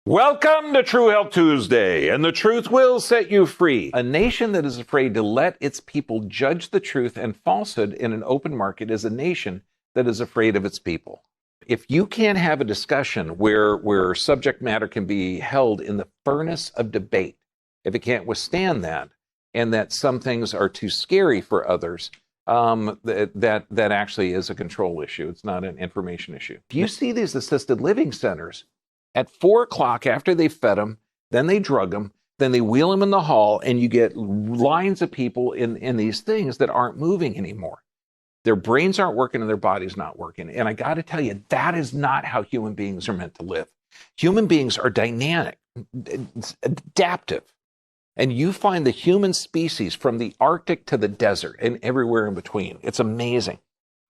Welcome to True Health Tuesday, and the truth will set you free. A nation that is afraid to let its people judge the truth and falsehood in an open market is a nation that is afraid of its people. If you can't have a discussion where subject matter can be held in the furnace of debate, if it can't withstand that, and that some things are too scary for others, that actually is a control issue. It's not an information issue. If you see these assisted living centers, at 4 o'clock, after they fed them, then they drug them, then they wheel them in the hall, and you get lines of people in these things that aren't moving anymore. Their brains aren't working and their body's not working. And I got to tell you, that is not how human beings are meant to live. Human beings are dynamic, adaptive. And you find the human species from the Arctic to the desert and everywhere in between. It's amazing.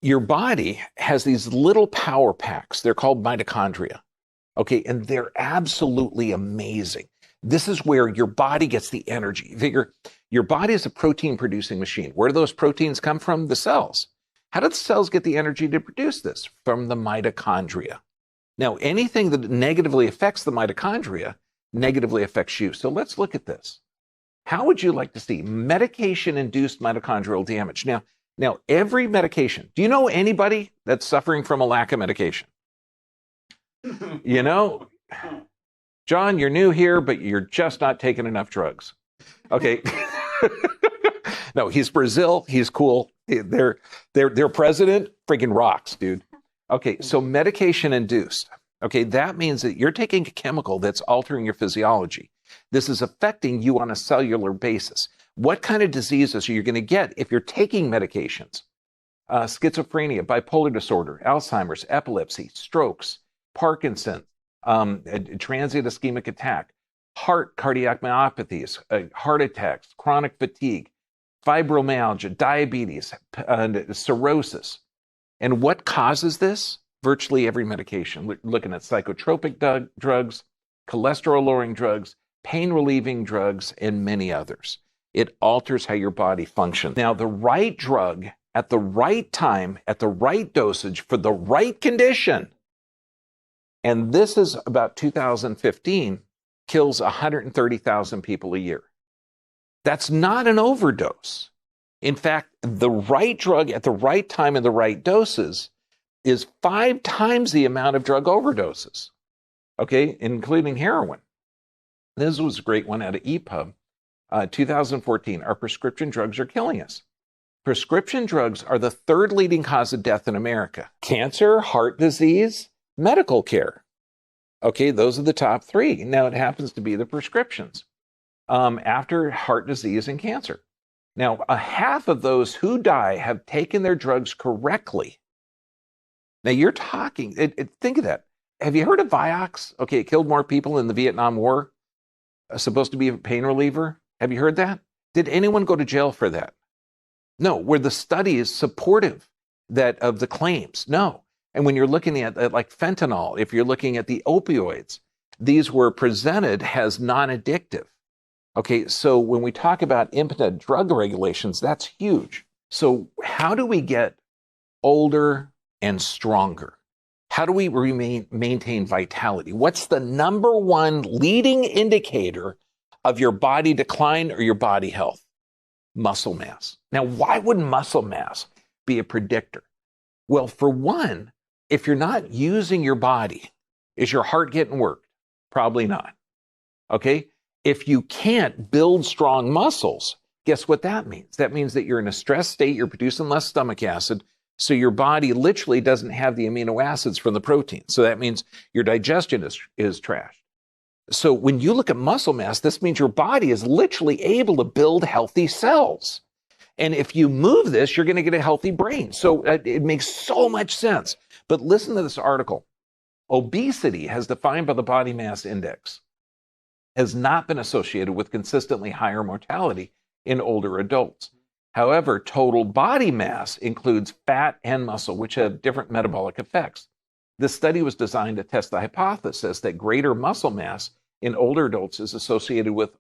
Your body has these little power packs. They're called mitochondria. Okay, and they're absolutely amazing. This is where your body gets the energy. Your body is a protein-producing machine. Where do those proteins come from? The cells. How do the cells get the energy to produce this? From the mitochondria. Now, anything that negatively affects the mitochondria negatively affects you. So let's look at this. How would you like to see medication-induced mitochondrial damage? Now, every medication, do you know anybody that's suffering from a lack of medication? You know, John, you're new here, but you're just not taking enough drugs. Okay. No, he's Brazil. He's cool. Their president freaking rocks, dude. Okay, so medication-induced. Okay, that means that you're taking a chemical that's altering your physiology. This is affecting you on a cellular basis. What kind of diseases are you going to get if you're taking medications? Schizophrenia, bipolar disorder, Alzheimer's, epilepsy, strokes, Parkinson's, transient ischemic attack, cardiac myopathies, heart attacks, chronic fatigue, fibromyalgia, diabetes, cirrhosis. And what causes this? Virtually every medication. We're looking at psychotropic drugs, cholesterol-lowering drugs, pain-relieving drugs, and many others. It alters how your body functions. Now, the right drug at the right time, at the right dosage, for the right condition, and this is about 2015, kills 130,000 people a year. That's not an overdose. In fact, the right drug at the right time and the right doses is 5 times the amount of drug overdoses, okay, including heroin. This was a great one out of EPUB, 2014. Our prescription drugs are killing us. Prescription drugs are the 3rd leading cause of death in America. Cancer, heart disease, medical care. Okay, those are the top 3. Now it happens to be the prescriptions after heart disease and cancer. Now, half of those who die have taken their drugs correctly. Now you're talking, think of that. Have you heard of Vioxx? Okay, it killed more people in the Vietnam War. Supposed to be a pain reliever. Have you heard that? Did anyone go to jail for that? No. Were the studies supportive of the claims? No. And when you're looking at like fentanyl, if you're looking at the opioids, these were presented as non-addictive. Okay, so when we talk about impotent drug regulations, that's huge. So how do we get older and stronger? How do we maintain vitality? What's the number one leading indicator of your body decline or your body health? Muscle mass. Now, why would muscle mass be a predictor? Well, for one, if you're not using your body, is your heart getting worked? Probably not. Okay? If you can't build strong muscles, guess what that means? That means that you're in a stress state, you're producing less stomach acid, so your body literally doesn't have the amino acids from the protein. So that means your digestion is trashed. So when you look at muscle mass, this means your body is literally able to build healthy cells. And if you move this, you're going to get a healthy brain. So it makes so much sense. But listen to this article. Obesity, as defined by the body mass index, has not been associated with consistently higher mortality in older adults. However, total body mass includes fat and muscle, which have different metabolic effects. This study was designed to test the hypothesis that greater muscle mass in older adults is associated with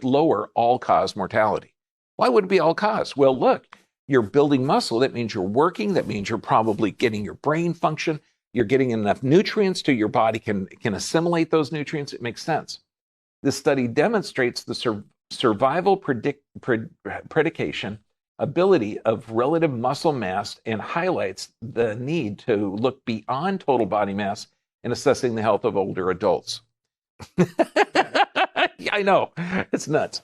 lower all-cause mortality. Why would it be all-cause? Well, look, you're building muscle. That means you're working. That means you're probably getting your brain function. You're getting enough nutrients to your body can assimilate those nutrients. It makes sense. This study demonstrates the survival predication ability of relative muscle mass and highlights the need to look beyond total body mass in assessing the health of older adults. I know, it's nuts.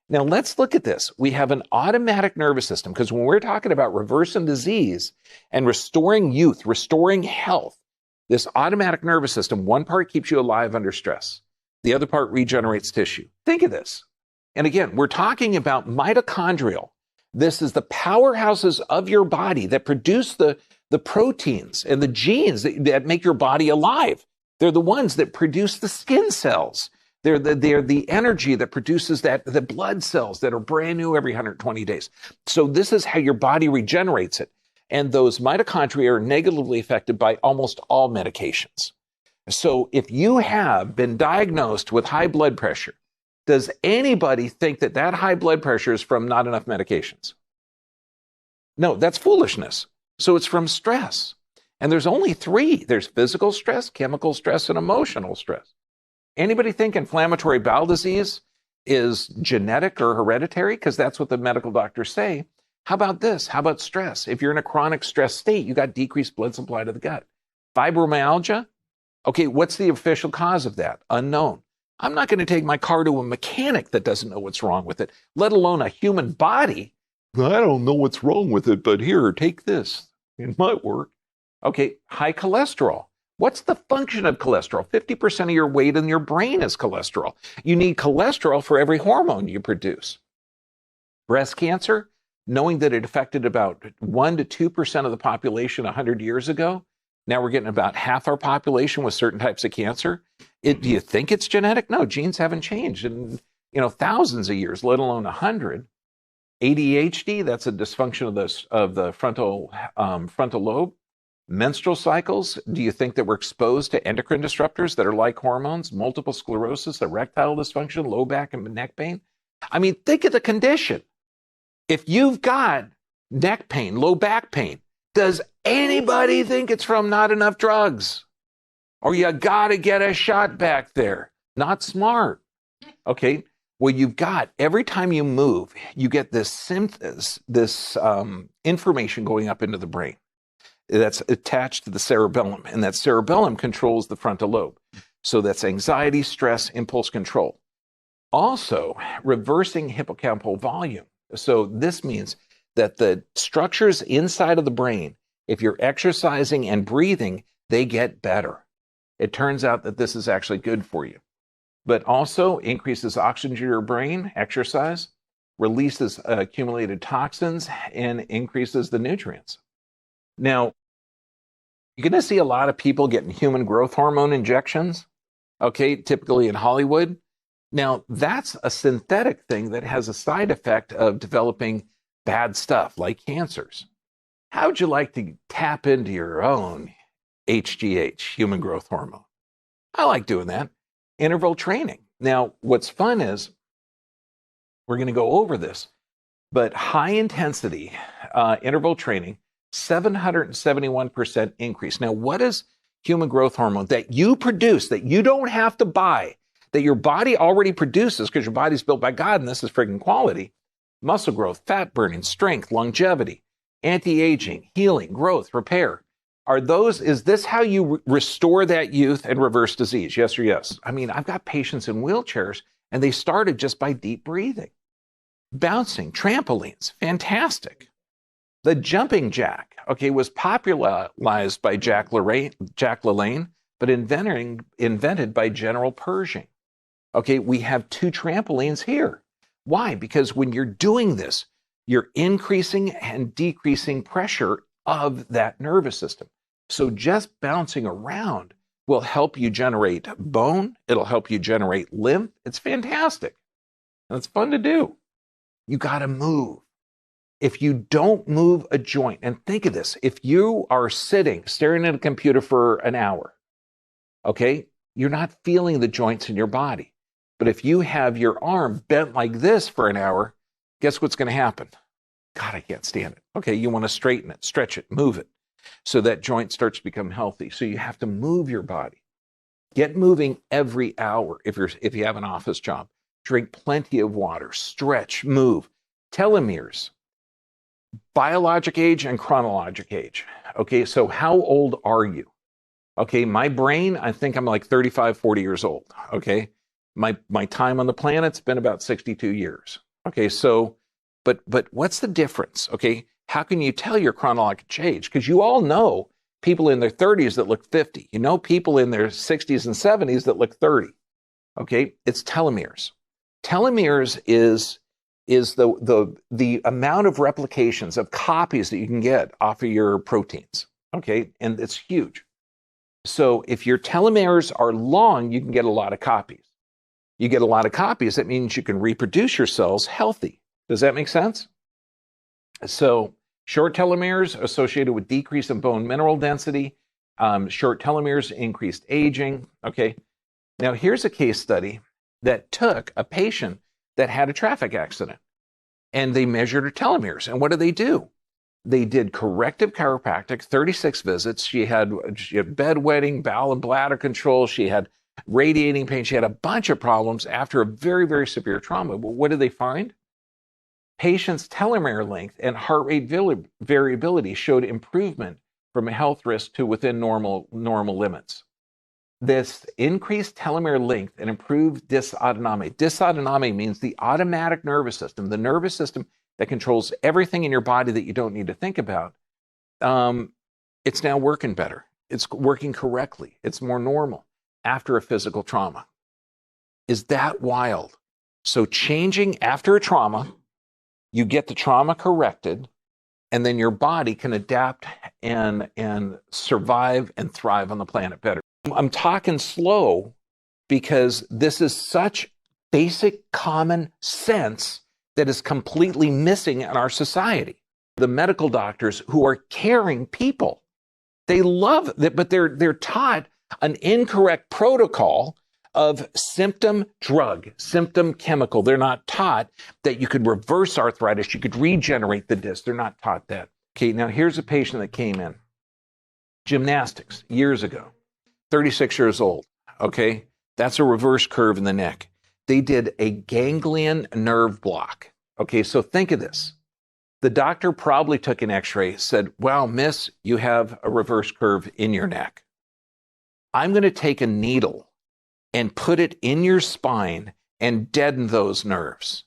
Now let's look at this. We have an automatic nervous system, because when we're talking about reversing disease and restoring youth, restoring health, this automatic nervous system, one part keeps you alive under stress. The other part regenerates tissue. Think of this. And again, we're talking about mitochondrial. This is the powerhouses of your body that produce the proteins and the genes that make your body alive. They're the ones that produce the skin cells. They're the energy that produces the blood cells that are brand new every 120 days. So this is how your body regenerates it. And those mitochondria are negatively affected by almost all medications. So if you have been diagnosed with high blood pressure, does anybody think that high blood pressure is from not enough medications? No, that's foolishness. So it's from stress. And there's only three. There's physical stress, chemical stress, and emotional stress. Anybody think inflammatory bowel disease is genetic or hereditary? Because that's what the medical doctors say. How about this? How about stress? If you're in a chronic stress state, you got decreased blood supply to the gut. Fibromyalgia? Okay, what's the official cause of that? Unknown. I'm not going to take my car to a mechanic that doesn't know what's wrong with it, let alone a human body. I don't know what's wrong with it, but here, take this. It might work. Okay, high cholesterol. What's the function of cholesterol? 50% of your weight in your brain is cholesterol. You need cholesterol for every hormone you produce. Breast cancer, knowing that it affected about 1 to 2% of the population 100 years ago, now we're getting about half our population with certain types of cancer. Do you think it's genetic? No, genes haven't changed in thousands of years, let alone 100. ADHD, that's a dysfunction of the frontal lobe. Menstrual cycles, do you think that we're exposed to endocrine disruptors that are like hormones? Multiple sclerosis, erectile dysfunction, low back and neck pain? I mean, think of the condition. If you've got neck pain, low back pain, does anybody think it's from not enough drugs? Or you got to get a shot back there? Not smart. Okay, well, you've got, every time you move, you get this information going up into the brain that's attached to the cerebellum, and that cerebellum controls the frontal lobe. So that's anxiety, stress, impulse control. Also, reversing hippocampal volume. So this means that the structures inside of the brain, if you're exercising and breathing, they get better. It turns out that this is actually good for you. But also increases oxygen to your brain, exercise, releases accumulated toxins, and increases the nutrients. Now, you're going to see a lot of people getting human growth hormone injections, okay, typically in Hollywood. Now, that's a synthetic thing that has a side effect of developing bad stuff like cancers. How would you like to tap into your own HGH, human growth hormone? I like doing that. Interval training. Now, what's fun is, we're going to go over this, but high intensity interval training, 771% increase. Now, what is human growth hormone that you produce, that you don't have to buy, that your body already produces because your body's built by God and this is friggin' quality? Muscle growth, fat burning, strength, longevity, anti-aging, healing, growth, repair. Is this how you restore that youth and reverse disease? Yes or yes? I mean, I've got patients in wheelchairs and they started just by deep breathing. Bouncing, trampolines, fantastic. The jumping jack, okay, was popularized by Jack LaLanne, but invented by General Pershing. Okay, we have 2 trampolines here. Why? Because when you're doing this, you're increasing and decreasing pressure of that nervous system. So just bouncing around will help you generate bone. It'll help you generate lymph. It's fantastic. And it's fun to do. You got to move. If you don't move a joint, and think of this, if you are sitting, staring at a computer for an hour, okay, you're not feeling the joints in your body. But if you have your arm bent like this for an hour, guess what's going to happen? God, I can't stand it. Okay, you want to straighten it, stretch it, move it. so that joint starts to become healthy. So you have to move your body. Get moving every hour if you have an office job. Drink plenty of water, stretch, move. Telomeres, biologic age and chronologic age. Okay, so how old are you? Okay, my brain, I think I'm like 35, 40 years old. Okay, my time on the planet's been about 62 years. Okay, so, but what's the difference? Okay, how can you tell your chronological age? Because you all know people in their 30s that look 50. You know people in their 60s and 70s that look 30. Okay, it's telomeres. Telomeres is the amount of replications of copies that you can get off of your proteins. Okay, and it's huge. So if your telomeres are long, you can get a lot of copies. You get a lot of copies, that means you can reproduce your cells healthy. Does that make sense? So short telomeres associated with decrease in bone mineral density, short telomeres, increased aging. Okay, now here's a case study that took a patient that had a traffic accident and they measured her telomeres. And what did they do? They did corrective chiropractic, 36 visits. She had bedwetting, bowel and bladder control. She had radiating pain. She had a bunch of problems after a very, very severe trauma. But what did they find? Patients' telomere length and heart rate variability showed improvement from a health risk to within normal limits. This increased telomere length and improved dysautonomy. Dysautonomy means the automatic nervous system, the nervous system that controls everything in your body that you don't need to think about. It's now working better. It's working correctly. It's more normal after a physical trauma. Is that wild? So changing after a trauma, you get the trauma corrected, and then your body can adapt and survive and thrive on the planet better. I'm talking slow because this is such basic common sense that is completely missing in our society. The medical doctors who are caring people, they love it, but they're taught an incorrect protocol of symptom drug, symptom chemical. They're not taught that you could reverse arthritis, you could regenerate the disc. They're not taught that. Okay, now here's a patient that came in. Gymnastics, years ago, 36 years old, okay? That's a reverse curve in the neck. They did a ganglion nerve block. Okay, so think of this. The doctor probably took an x-ray, said, wow, miss, you have a reverse curve in your neck. I'm going to take a needle and put it in your spine and deaden those nerves.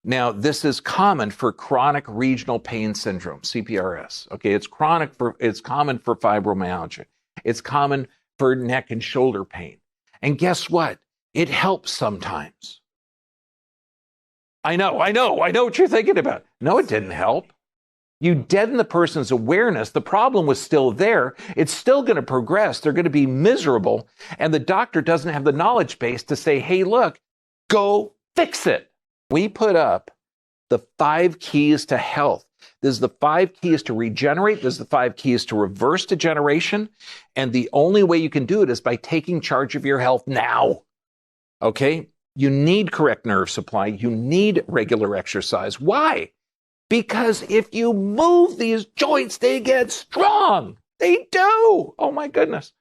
Now, this is common for chronic regional pain syndrome, CPRS. Okay, it's common for fibromyalgia. It's common for neck and shoulder pain. And guess what? It helps sometimes. I know what you're thinking about. No, it didn't help. You deaden the person's awareness. The problem was still there. It's still going to progress. They're going to be miserable. And the doctor doesn't have the knowledge base to say, hey, look, go fix it. We put up the 5 keys to health. This is the 5 keys to regenerate. This is the 5 keys to reverse degeneration. And the only way you can do it is by taking charge of your health now. Okay? You need correct nerve supply. You need regular exercise. Why? Because if you move these joints, they get strong. They do. Oh my goodness.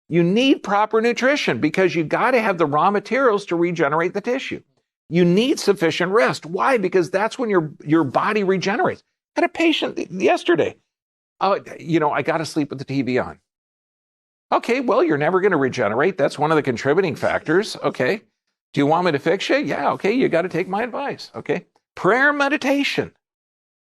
You need proper nutrition because you got to have the raw materials to regenerate the tissue. You need sufficient rest. Why? Because that's when your body regenerates. I had a patient yesterday. I got to sleep with the TV on. Okay, well, you're never going to regenerate. That's one of the contributing factors. Okay. Do you want me to fix you? Yeah, okay, you got to take my advice. Okay. Prayer and meditation.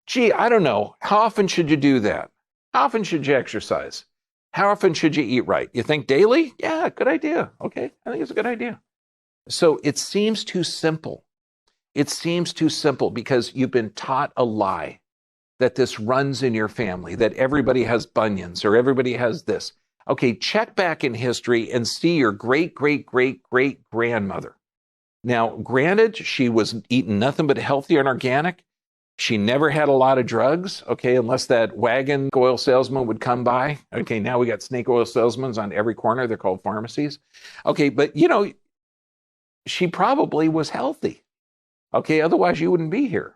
Gee, I don't know. How often should you do that? How often should you exercise? How often should you eat right? You think daily? Yeah, good idea. Okay, I think it's a good idea. So it seems too simple. It seems too simple because you've been taught a lie that this runs in your family, that everybody has bunions or everybody has this. Okay, check back in history and see your great-great-great-great-grandmother. Now, granted, she was eating nothing but healthy and organic. She never had a lot of drugs, okay, unless that wagon oil salesman would come by. Okay, now we got snake oil salesmen on every corner. They're called pharmacies. Okay, but, she probably was healthy. Okay, otherwise you wouldn't be here.